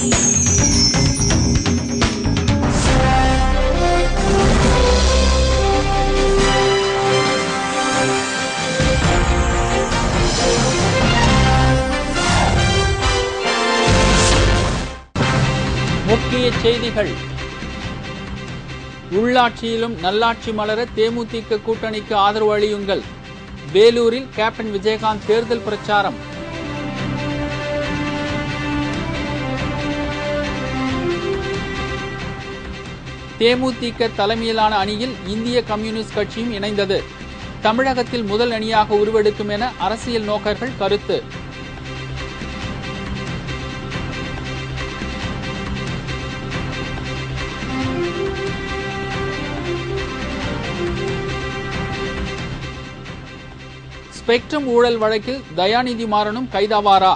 முக்கிய செய்திகள். உள்ளாட்சியிலும் நல்லாட்சி மலர தேமுதிக கூட்டணிக்கு ஆதரவு அளியுங்கள். வேலூரில் கேப்டன் விஜயகாந்த் தேர்தல் பிரச்சாரம். தேமுதிக தலைமையிலான அணியில் இந்திய கம்யூனிஸ்ட் கட்சியும் இணைந்தது. தமிழகத்தில் முதல் அணியாக உருவெடுக்கும் என அரசியல் நோக்கர்கள் கருத்து. ஸ்பெக்ட்ரம் ஊழல் வழக்கில் தயாநிதி மாறனும் கைதாவாரா?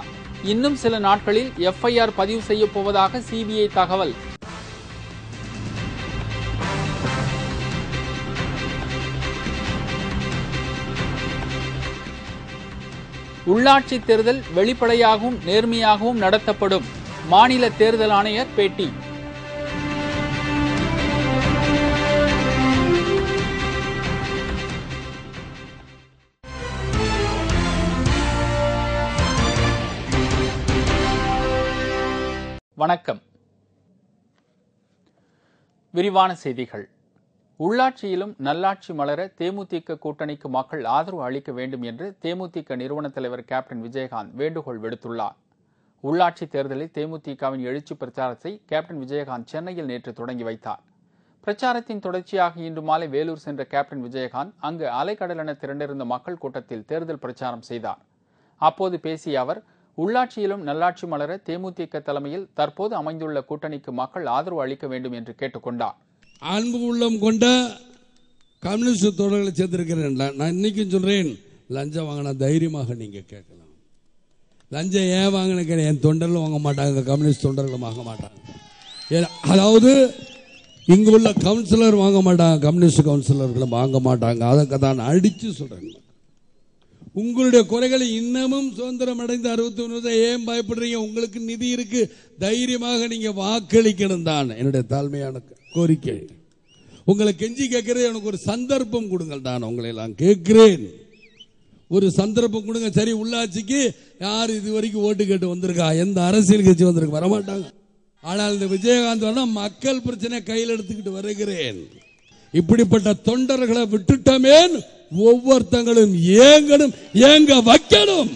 இன்னும் சில நாட்களில் எஃப்ஐஆர் பதிவு செய்யப் போவதாக சிபிஐ தகவல். உள்ளாட்சி தேர்தல் வெளிப்படையாகவும் நேர்மையாகவும் நடத்தப்படும். மாநில தேர்தல் ஆணையர் பேட்டி. வணக்கம். விரிவான செய்திகள். உள்ளாட்சியிலும் நல்லாட்சி மலர தேமுதிக கூட்டணிக்கு மக்கள் ஆதரவு அளிக்க வேண்டும் என்று தேமுதிக நிறுவன தலைவர் கேப்டன் விஜயகாந்த் வேண்டுகோள் விடுத்துள்ளார். உள்ளாட்சி தேர்தலில் தேமுதிகவின் எழுச்சி பிரச்சாரத்தை கேப்டன் விஜயகாந்த் சென்னையில் நேற்று தொடங்கி வைத்தார். பிரச்சாரத்தின் தொடர்ச்சியாக இன்று மாலை வேலூர் சென்ற கேப்டன் விஜயகாந்த் அங்கு அலைக்கடலென திரண்டிருந்த மக்கள் கூட்டத்தில் தேர்தல் பிரச்சாரம் செய்தார். அப்போது பேசிய அவர், உள்ளாட்சியிலும் நல்லாட்சி மலர தேமுதிக தலைமையில் தற்போது அமைந்துள்ள கூட்டணிக்கு மக்கள் ஆதரவு அளிக்க வேண்டும் என்று கேட்டுக்கொண்டார். அன்பு உள்ளம் கொண்ட கம்யூனிஸ்ட் தோழர்களை சேர்ந்திருக்கிறேன். நான் இன்னைக்கும் சொல்றேன், லஞ்சம் வாங்கினா தைரியமாக நீங்க கேட்கலாம். லஞ்சம் ஏன் வாங்கின என் தொண்டர்களும் வாங்க மாட்டாங்க, கம்யூனிஸ்ட் தொண்டர்களும் வாங்க மாட்டாங்க. அதாவது இங்கு உள்ள கவுன்சிலர் வாங்க மாட்டாங்க, கம்யூனிஸ்ட் கவுன்சிலர்களும் வாங்க மாட்டாங்க. அதுக்கு தான் அடிச்சு சொல்றேன். உங்களுடைய குறைகளை இன்னமும் சுதந்திரம் அடைந்து 61 ஏன் பயப்படுறீங்க? உங்களுக்கு நிதி இருக்கு, தைரியமாக நீங்க வாக்களிக்கணும் தான் என்னுடைய தாழ்மையான கோரிக்கை. உங்களை கெஞ்சி கேட்கிறேன், எனக்கு ஒரு சந்தர்ப்பம் கொடுங்கள். நான் உங்களை எல்லாம் கேட்கிறேன், ஒரு சந்தர்ப்பம் கொடுங்க. சரி, உள்ளாட்சிக்கு யார் இது வரைக்கும் ஓட்டு கேட்டு வந்திருக்கா? எந்த அரசியல் கட்சி வந்திருக்கு? வரமாட்டாங்க. ஆனால் இந்த விஜயகாந்த் வேணா மக்கள் பிரச்சனை கையில் எடுத்துக்கிட்டு வருகிறேன். இப்படிப்பட்ட தொண்டர்களை விட்டுட்டமே, ஒவ்வொருத்தங்களும் ஏங்க வைக்கணும்.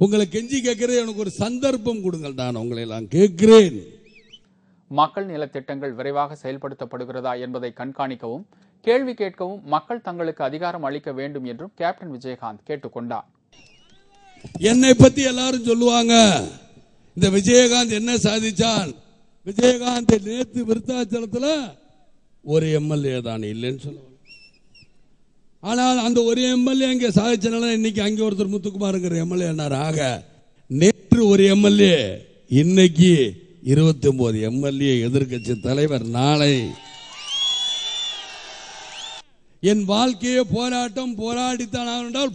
உங்களை கெஞ்சி கேட்கிறேன், எனக்கு ஒரு சந்தர்ப்பம் கொடுங்கள். நான் உங்களை எல்லாம் கேட்கிறேன். மக்கள் நலத்திட்டங்கள் விரைவாக செயல்படுத்தப்படுகிறதா என்பதை கண்காணிக்கவும் கேள்வி கேட்கவும் மக்கள் தங்களுக்கு அதிகாரம் அளிக்க வேண்டும் என்றும் கேப்டன் விஜயகாந்த் கேட்டுக்கொண்டார். என்னை பத்தி எல்லாரும் சொல்லுவாங்க, இந்த விஜயகாந்த் என்ன சாதிச்சான்? விஜயகாந்த் நேற்று விருத்தாச்சலத்தில் ஒரு எம்எல்ஏ தான் இல்லைன்னு சொல்லுவாங்க. ஆனால் அந்த ஒரு எம்எல்ஏ அங்கே சாதிச்சனால இன்னைக்கு அங்கே ஒருத்தர் முத்துக்குமாருங்கிற எம்எல்ஏ ஆக, நேற்று ஒரு எம்எல்ஏ, இன்னைக்கு 29 எம்எல்ஏ எதிர்கட்சி தலைவர். நாளை என் வாழ்க்கையை போராட்டம் போராடித்தான் என்றால்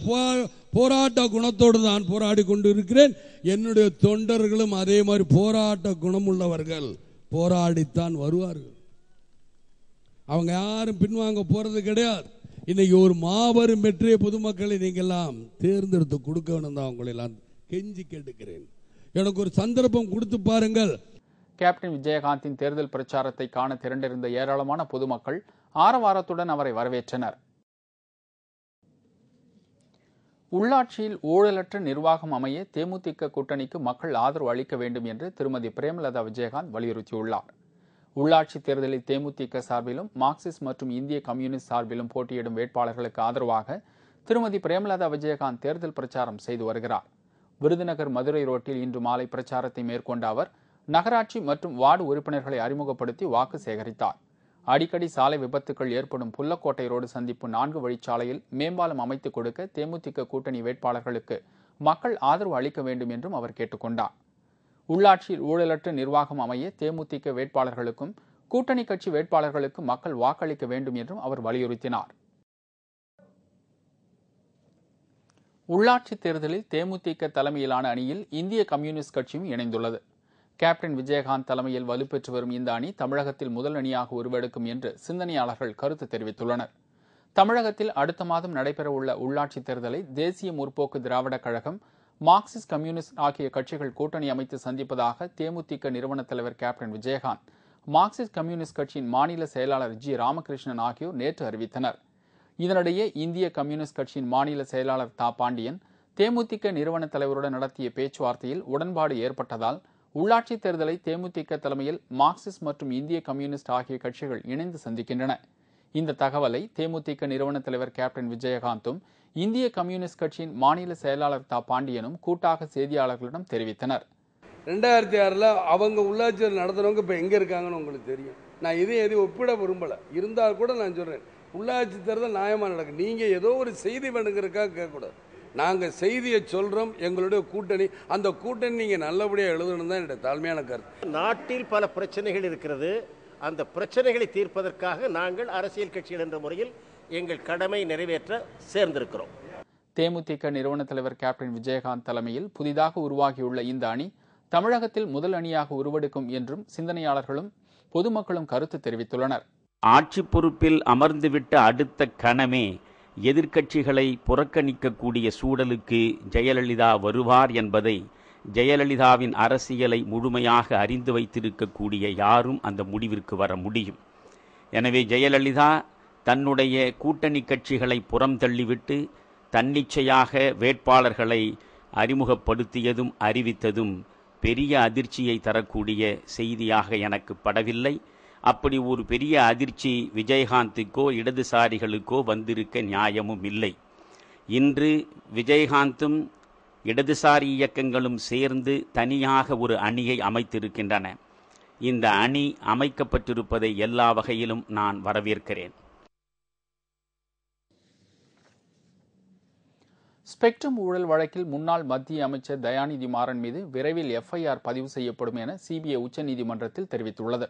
போராட்ட குணத்தோடு தான் போராடி கொண்டு இருக்கிறேன். என்னுடைய தொண்டர்களும் அதே மாதிரி போராட்ட குணம் உள்ளவர்கள், போராடித்தான் வருவார்கள். அவங்க யாரும் பின்வாங்க போறது கிடையாது. இன்னைக்கு ஒரு மாபெரும் வெற்றியை பொதுமக்களை நீங்கெல்லாம் தேர்ந்தெடுத்து கொடுக்க வேண்டும் தான் உங்களை எல்லாம் கெஞ்சி கேட்டுக்கிறேன். எனக்கு ஒரு சந்தர்ப்பம் கொடுத்து பாருங்கள். கேப்டன் விஜயகாந்தின் தேர்தல் பிரச்சாரத்தை காண திரண்டிருந்த ஏராளமான பொதுமக்கள் ஆரவாரத்துடன் அவரை வரவேற்றனர். உள்ளாட்சியில் ஊழலற்ற நிர்வாகம் அமைய தேமுதிக கூட்டணிக்கு மக்கள் ஆதரவு அளிக்க வேண்டும் என்று திருமதி பிரேமலதா விஜயகாந்த் வலியுறுத்தியுள்ளார். உள்ளாட்சி தேர்தலில் தேமுதிக சார்பிலும் மார்க்சிஸ்ட் மற்றும் இந்திய கம்யூனிஸ்ட் சார்பிலும் போட்டியிடும் வேட்பாளர்களுக்கு ஆதரவாக திருமதி பிரேமலதா விஜயகாந்த் தேர்தல் பிரச்சாரம் செய்து வருகிறார். விருதுநகர் மதுரை ரோட்டில் இன்று மாலை பிரச்சாரத்தை மேற்கொண்ட அவர் நகராட்சி மற்றும் வார்டு உறுப்பினர்களை அறிமுகப்படுத்தி வாக்கு சேகரித்தார். அடிக்கடி சாலை விபத்துக்கள் ஏற்படும் புல்லக்கோட்டை ரோடு சந்திப்பு 4 வழிச்சாலையில் மேம்பாலம் அமைத்துக் கொடுக்க தேமுதிக கூட்டணி வேட்பாளர்களுக்கு மக்கள் ஆதரவு அளிக்க வேண்டும் என்றும் அவர் கேட்டுக்கொண்டார். உள்ளாட்சியில் ஊழலற்ற நிர்வாகம் அமைய தேமுதிக வேட்பாளர்களுக்கும் கூட்டணி கட்சி வேட்பாளர்களுக்கும் மக்கள் வாக்களிக்க வேண்டும் என்றும் அவர் வலியுறுத்தினார். உள்ளாட்சி தேர்தலில் தேமுதிக தலைமையிலான அணியில் இந்திய கம்யூனிஸ்ட் கட்சியும் இணைந்துள்ளது. கேப்டன் விஜயகாந்த் தலைமையில் வலுப்பெற்று வரும் இந்த அணி தமிழகத்தில் முதல் அணியாக உருவெடுக்கும் என்று சிந்தனையாளர்கள் கருத்து தெரிவித்துள்ளனர். தமிழகத்தில் அடுத்த மாதம் நடைபெறவுள்ள உள்ளாட்சித் தேர்தலை தேசிய முற்போக்கு திராவிடக் கழகம், மார்க்சிஸ்ட் கம்யூனிஸ்ட் ஆகிய கட்சிகள் கூட்டணி அமைத்து சந்திப்பதாக தேமுதிக நிறுவன தலைவர் கேப்டன் விஜயகாந்த், மார்க்சிஸ்ட் கம்யூனிஸ்ட் கட்சியின் மாநில செயலாளர் ஜி. ராமகிருஷ்ணன் ஆகியோர் நேற்று அறிவித்தனர். இதனிடையே இந்திய கம்யூனிஸ்ட் கட்சியின் மாநில செயலாளர் தா. பாண்டியன் தேமுதிக நிறுவன தலைவருடன் நடத்திய பேச்சுவார்த்தையில் உடன்பாடு ஏற்பட்டதால் உள்ளாட்சித் தேர்தலை தேமுதிக தலைமையில் மார்க்சிஸ்ட் மற்றும் இந்திய கம்யூனிஸ்ட் ஆகிய கட்சிகள் இணைந்து சந்திக்கின்றன. இந்த தகவலை தேமுதிக நிறுவன தலைவர் கேப்டன் விஜயகாந்தும் இந்திய கம்யூனிஸ்ட் கட்சியின் மாநில செயலாளர் தா. பாண்டியனும் கூட்டாக செய்தியாளர்களிடம் தெரிவித்தனர். 2006 அவங்க உள்ளாட்சியில் நடத்துறவங்க இப்போ எங்கே இருக்காங்கன்னு உங்களுக்கு தெரியும். நான் எதையும் ஒப்பிட விரும்பலை. இருந்தால் கூட நான் சொல்கிறேன், உள்ளாட்சி தேர்தல் நியாயமாக நடக்கும். நீங்கள் ஏதோ ஒரு செய்தி வேணுங்கிறதுக்காக கேட்கக்கூடாது. நாங்கள் செய்தியை சொல்கிறோம். எங்களுடைய கூட்டணி, அந்த கூட்டணி நீங்கள் நல்லபடியாக எழுதணும் தான் என்னுடைய தாழ்மையான கருத்து. நாட்டில் பல பிரச்சனைகள் இருக்கிறது. அந்த பிரச்சனைகளை தீர்ப்பதற்காக நாங்கள் அரசியல் கட்சிகள் என்ற முறையில் எங்கள் கடமை நிறைவேற்ற சேர்ந்திருக்கிறோம். தேமுதிக நிறுவன தலைவர் கேப்டன் விஜயகாந்த் தலைமையில் புதிதாக உருவாகியுள்ள இந்த அணி தமிழகத்தில் முதல் அணியாக உருவெடுக்கும் என்றும் சிந்தனையாளர்களும் பொதுமக்களும் கருத்து தெரிவித்துள்ளனர். ஆட்சி பொறுப்பில் அமர்ந்துவிட்ட அடுத்த கணமே எதிர்க்கட்சிகளை புறக்கணிக்கக்கூடிய சூழலுக்கு ஜெயலலிதா வருவார் என்பதை ஜெயலலிதாவின் அரசியலை முழுமையாக அறிந்து வைத்திருக்கக்கூடிய யாரும் அந்த முடிவிற்கு வர முடியும். எனவே ஜெயலலிதா தன்னுடைய கூட்டணி கட்சிகளை புறம் தள்ளிவிட்டு தன்னிச்சையாக வேட்பாளர்களை அறிமுகப்படுத்தியதும் அறிவித்ததும் பெரிய அதிர்ச்சியை தரக்கூடிய செய்தியாக எனக்கு படவில்லை. அப்படி ஒரு பெரிய அதிர்ச்சி விஜயகாந்துக்கோ இடதுசாரிகளுக்கோ வந்திருக்க நியாயமும் இல்லை. இன்று விஜயகாந்தும் இடதுசாரி இயக்கங்களும் சேர்ந்து தனியாக ஒரு அணியை அமைத்திருக்கின்றன. இந்த அணி அமைக்கப்பட்டிருப்பதை எல்லா வகையிலும் நான் வரவேற்கிறேன். ஸ்பெக்ட்ரம் ஊழல் வழக்கில் முன்னாள் மத்திய அமைச்சர் தயாநிதி மாறன் மீது விரைவில் எஃப்ஐஆர் பதிவு செய்யப்படும் என சிபிஐ உச்சநீதிமன்றத்தில் தெரிவித்துள்ளது.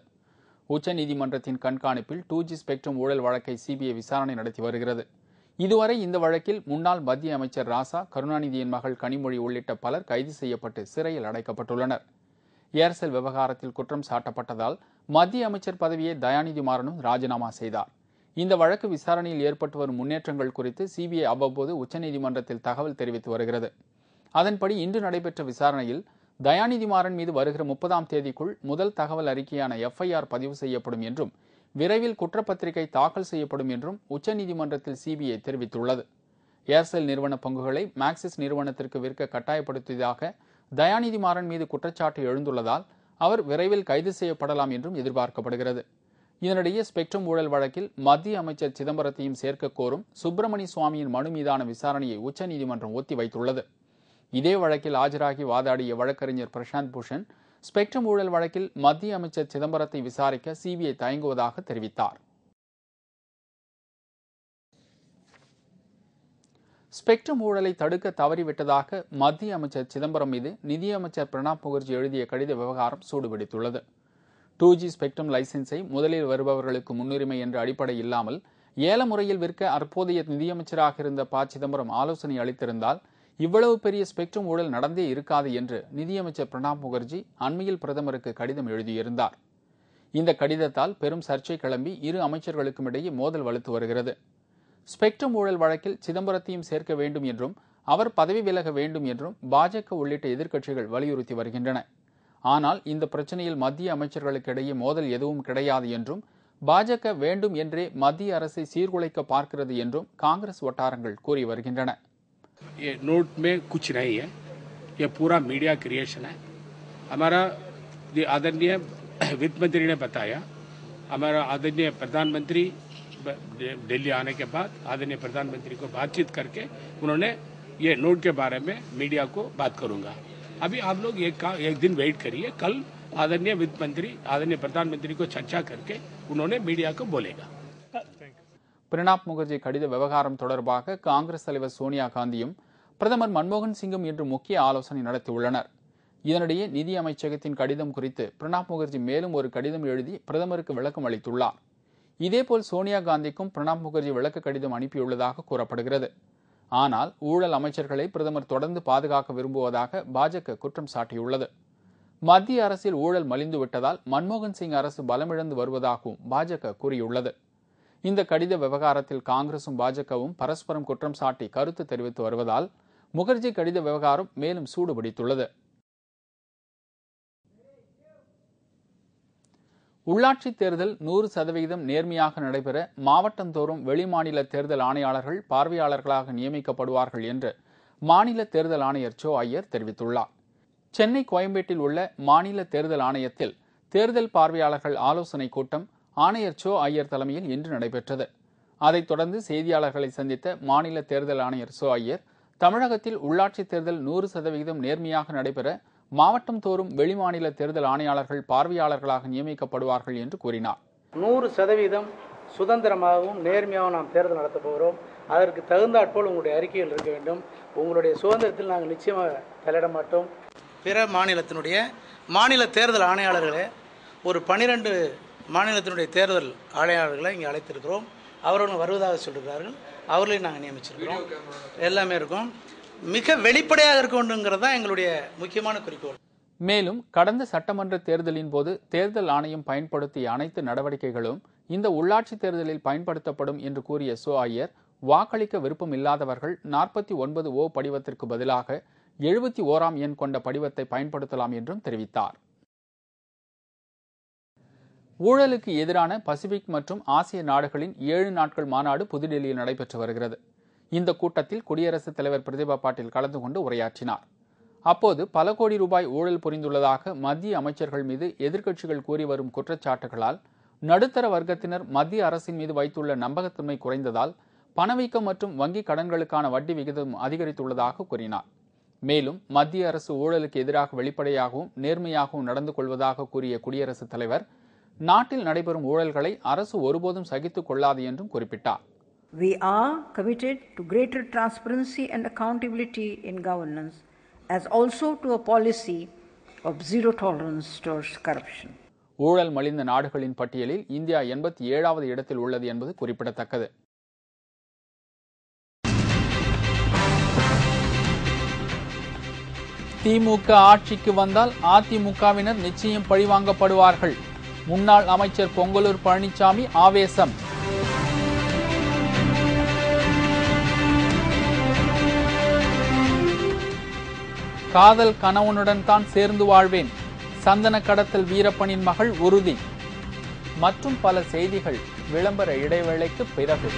உச்சநீதிமன்றத்தின் கண்காணிப்பில் 2G ஸ்பெக்ட்ரம் ஊழல் வழக்கை சிபிஐ விசாரணை நடத்தி வருகிறது. இதுவரை இந்த வழக்கில் முன்னாள் மத்திய அமைச்சர் ராசா, கருணாநிதியின் மகள் கனிமொழி உள்ளிட்ட பலர் கைது செய்யப்பட்டு சிறையில் அடைக்கப்பட்டுள்ளனர். ஏர்செல் விவகாரத்தில் குற்றம் சாட்டப்பட்டதால் மத்திய அமைச்சர் பதவியை தயாநிதி மாறனும் ராஜினாமா செய்தார். இந்த வழக்கு விசாரணையில் ஏற்பட்டு வரும் முன்னேற்றங்கள் குறித்து சிபிஐ அவ்வப்போது உச்சநீதிமன்றத்தில் தகவல் தெரிவித்து வருகிறது. அதன்படி இன்று நடைபெற்ற விசாரணையில் தயாநிதி மாறன் மீது வருகிற 30ஆம் தேதிக்குள் முதல் தகவல் அறிக்கையான எஃப்ஐஆர் பதிவு செய்யப்படும் என்றும் விரைவில் குற்றப்பத்திரிகை தாக்கல் செய்யப்படும் என்றும் உச்சநீதிமன்றத்தில் சிபிஐ தெரிவித்துள்ளது. ஏர்செல் நிறுவன பங்குகளை மார்க்சிஸ்ட் நிறுவனத்திற்கு விற்க கட்டாயப்படுத்தியதாக தயாநிதி மாறன் மீது குற்றச்சாட்டு எழுந்துள்ளதால் அவர் விரைவில் கைது செய்யப்படலாம் என்றும் எதிர்பார்க்கப்படுகிறது. இதனிடையே ஸ்பெக்ட்ரம் ஊழல் வழக்கில் மத்திய அமைச்சர் சிதம்பரத்தையும் சேர்க்க கோரும் சுப்பிரமணிய சுவாமியின் மனு மீதான விசாரணையை உச்சநீதிமன்றம் ஒத்திவைத்துள்ளது. இதே வழக்கில் ஆஜராகி வாதாடிய வழக்கறிஞர் பிரசாந்த் பூஷன் ஸ்பெக்ட்ரம் ஊழல் வழக்கில் மத்திய அமைச்சர் சிதம்பரத்தை விசாரிக்க சிபிஐ தயங்குவதாக தெரிவித்தார். ஸ்பெக்ட்ரம் ஊழலை தடுக்க தவறிவிட்டதாக மத்திய அமைச்சர் சிதம்பரம் மீது நிதியமைச்சர் பிரணாப் முகர்ஜி எழுதிய கடித விவகாரம் சூடுபிடித்துள்ளது. 2G ஸ்பெக்ட்ரம் லைசன்ஸை முதலில் வருபவர்களுக்கு முன்னுரிமை என்ற அடிப்படை இல்லாமல் ஏல முறையில் விற்க அப்போதைய நிதியமைச்சராக இருந்த ப. சிதம்பரம் ஆலோசனை அளித்திருந்தால் இவ்வளவு பெரிய ஸ்பெக்ட்ரம் ஊழல் நடந்தே இருக்காது என்று நிதியமைச்சர் பிரணாப் முகர்ஜி அண்மையில் பிரதமருக்கு கடிதம் எழுதியிருந்தார். இந்த கடிதத்தால் பெரும் சர்ச்சை கிளம்பி இரு அமைச்சர்களுக்கும் இடையே மோதல் வலுத்து வருகிறது. ஸ்பெக்ட்ரம் ஊழல் வழக்கில் சிதம்பரத்தையும் சேர்க்க வேண்டும் என்றும் அவர் பதவி விலக வேண்டும் என்றும் பாஜக உள்ளிட்ட எதிர்க்கட்சிகள் வலியுறுத்தி வருகின்றன. ஆனால் இந்த பிரச்சனையில் மத்திய அமைச்சர்களுக்கு இடையே மோதல் எதுவும் கிடையாது என்றும் பாஜக வேண்டும் என்றே மத்திய அரசை சீர்குலைக்க பார்க்கிறது என்றும் காங்கிரஸ் வட்டாரங்கள் கூறி வருகின்றன. ये नोट में कुछ नहीं है, ये पूरा मीडिया क्रिएशन है. हमारा आदरणीय वित्त मंत्री ने बताया, हमारा आदरणीय प्रधानमंत्री दिल्ली आने के बाद आदरणीय प्रधानमंत्री को बातचीत करके उन्होंने ये नोट के बारे में मीडिया को बात करूंगा. अभी आप लोग एक दिन वेट करिए. कल आदरणीय वित्त मंत्री आदरणीय प्रधानमंत्री को चर्चा करके उन्होंने मीडिया को बोलेगा. பிரணாப் முகர்ஜி கடித விவகாரம் தொடர்பாக காங்கிரஸ் தலைவர் சோனியா காந்தியும் பிரதமர் மன்மோகன் சிங்கும் இன்று முக்கிய ஆலோசனை நடத்தியுள்ளனர். இதனிடையே நிதி அமைச்சகத்தின் கடிதம் குறித்து பிரணாப் முகர்ஜி மேலும் ஒரு கடிதம் எழுதி பிரதமருக்கு விளக்கம் அளித்துள்ளார். இதேபோல் சோனியா காந்திக்கும் பிரணாப் முகர்ஜி விளக்க கடிதம் அனுப்பியுள்ளதாக கூறப்படுகிறது. ஆனால் ஊழல் அமைச்சர்களை பிரதமர் தொடர்ந்து பாதுகாக்க விரும்புவதாக பாஜக குற்றம் சாட்டியுள்ளது. மத்திய அரசில் ஊழல் மலிந்து விட்டதால் மன்மோகன் சிங் அரசு பலமிழந்து வருவதாகவும் பாஜக கூறியுள்ளது. இந்த கடித விவகாரத்தில் காங்கிரசும் பாஜகவும் பரஸ்பரம் குற்றம் சாட்டி கருத்து தெரிவித்து வருவதால் முகர்ஜி கடித விவகாரம் மேலும் சூடுபிடித்துள்ளது. உள்ளாட்சி தேர்தல் 100% நேர்மையாக நடைபெற மாவட்டந்தோறும் வெளிமாநில தேர்தல் ஆணையாளர்கள் பார்வையாளர்களாக நியமிக்கப்படுவார்கள் என்று மாநில தேர்தல் ஆணையர் சோ ஐயர் தெரிவித்துள்ளார். சென்னை கோயம்பேட்டில் உள்ள மாநில தேர்தல் ஆணையத்தில் தேர்தல் பார்வையாளர்கள் ஆலோசனை கூட்டம் ஆணையர் சோ ஐயர் தலைமையில் இன்று நடைபெற்றது. அதைத் தொடர்ந்து செய்தியாளர்களை சந்தித்த மாநில தேர்தல் ஆணையர் சோ ஐயர், தமிழகத்தில் உள்ளாட்சி தேர்தல் 100% நேர்மையாக நடைபெற மாவட்டம் தோறும் வெளிமாநில தேர்தல் ஆணையாளர்கள் பார்வையாளர்களாக நியமிக்கப்படுவார்கள் என்று கூறினார். 100% சுதந்திரமாகவும் நேர்மையாகவும் நாம் தேர்தல் நடத்த போகிறோம். அதற்கு தகுந்தாற்போல் உங்களுடைய அறிக்கைகள் இருக்க வேண்டும். உங்களுடைய சுதந்திரத்தில் நாங்கள் நிச்சயமாக தலையிட மாட்டோம். பிற மாநிலத்தினுடைய மாநில தேர்தல் ஆணையாளர்களே ஒரு 12 மாநிலத்தினுடைய தேர்தல் ஆணையாளர்களை இங்கே அழைத்திருக்கிறோம். அவர்களும் வருவதாக சொல்கிறார்கள். அவர்களையும் நாங்கள் நியமிச்சிருக்கிறோம். எல்லாமே இருக்கும். மிக வெளிப்படையாக இருக்க வேண்டுங்கிறது தான் எங்களுடைய முக்கியமான குறிக்கோள். மேலும் கடந்த சட்டமன்ற தேர்தலின் போது தேர்தல் ஆணையம் பயன்படுத்திய அனைத்து நடவடிக்கைகளும் இந்த உள்ளாட்சி தேர்தலில் பயன்படுத்தப்படும் என்று கூறிய சோ ஐயர், வாக்களிக்க விருப்பம் இல்லாதவர்கள் 49O படிவத்திற்கு பதிலாக 71ஆம் எண் கொண்ட படிவத்தை பயன்படுத்தலாம் என்றும் தெரிவித்தார். ஊழலுக்கு எதிரான பசிபிக் மற்றும் ஆசிய நாடுகளின் 7 நாட்கள் மாநாடு புதுடெல்லியில் நடைபெற்று வருகிறது. இந்த கூட்டத்தில் குடியரசுத் தலைவர் பிரதிபா பாட்டீல் கலந்து கொண்டு உரையாற்றினார். அப்போது பல கோடி ரூபாய் ஊழல் புரிந்துள்ளதாக மத்திய அமைச்சர்கள் மீது எதிர்க்கட்சிகள் கூறி வரும் குற்றச்சாட்டுகளால் நடுத்தர வர்க்கத்தினர் மத்திய அரசின் மீது வைத்துள்ள நம்பகத்தன்மை குறைந்ததால் பணவீக்கம் மற்றும் வங்கி கடன்களுக்கான வட்டி விகிதம் அதிகரித்துள்ளதாக கூறினார். மேலும் மத்திய அரசு ஊழலுக்கு எதிராக வெளிப்படையாகவும் நேர்மையாகவும் நடந்து கொள்வதாக கூறிய குடியரசுத் தலைவர், நாட்டில் நடைபெறும் ஊழல்களை அரசு ஒருபோதும் சகித்துக் கொள்ளாது என்றும் குறிப்பிட்டார். We are committed to greater transparency and accountability in governance, as also to a policy of zero tolerance towards corruption. ஊழல் மலிந்த நாடுகளின் பட்டியலில் இந்தியா 87வது இடத்தில் உள்ளது என்பது குறிப்பிடத்தக்கது. திமுக ஆட்சிக்கு வந்தால் அதிமுகவினர் நிச்சயம் பழிவாங்கப்படுவார்கள். முன்னாள் அமைச்சர் பொங்கலூர் பழனிசாமி ஆவேசம். காதல் கணவனுடன் தான் சேர்ந்து வாழ்வேன், சந்தன கடத்தல் வீரப்பனின் மகள் உறுதி. மற்றும் பல செய்திகள் விளம்பர இடைவேளைக்கு பிறகு.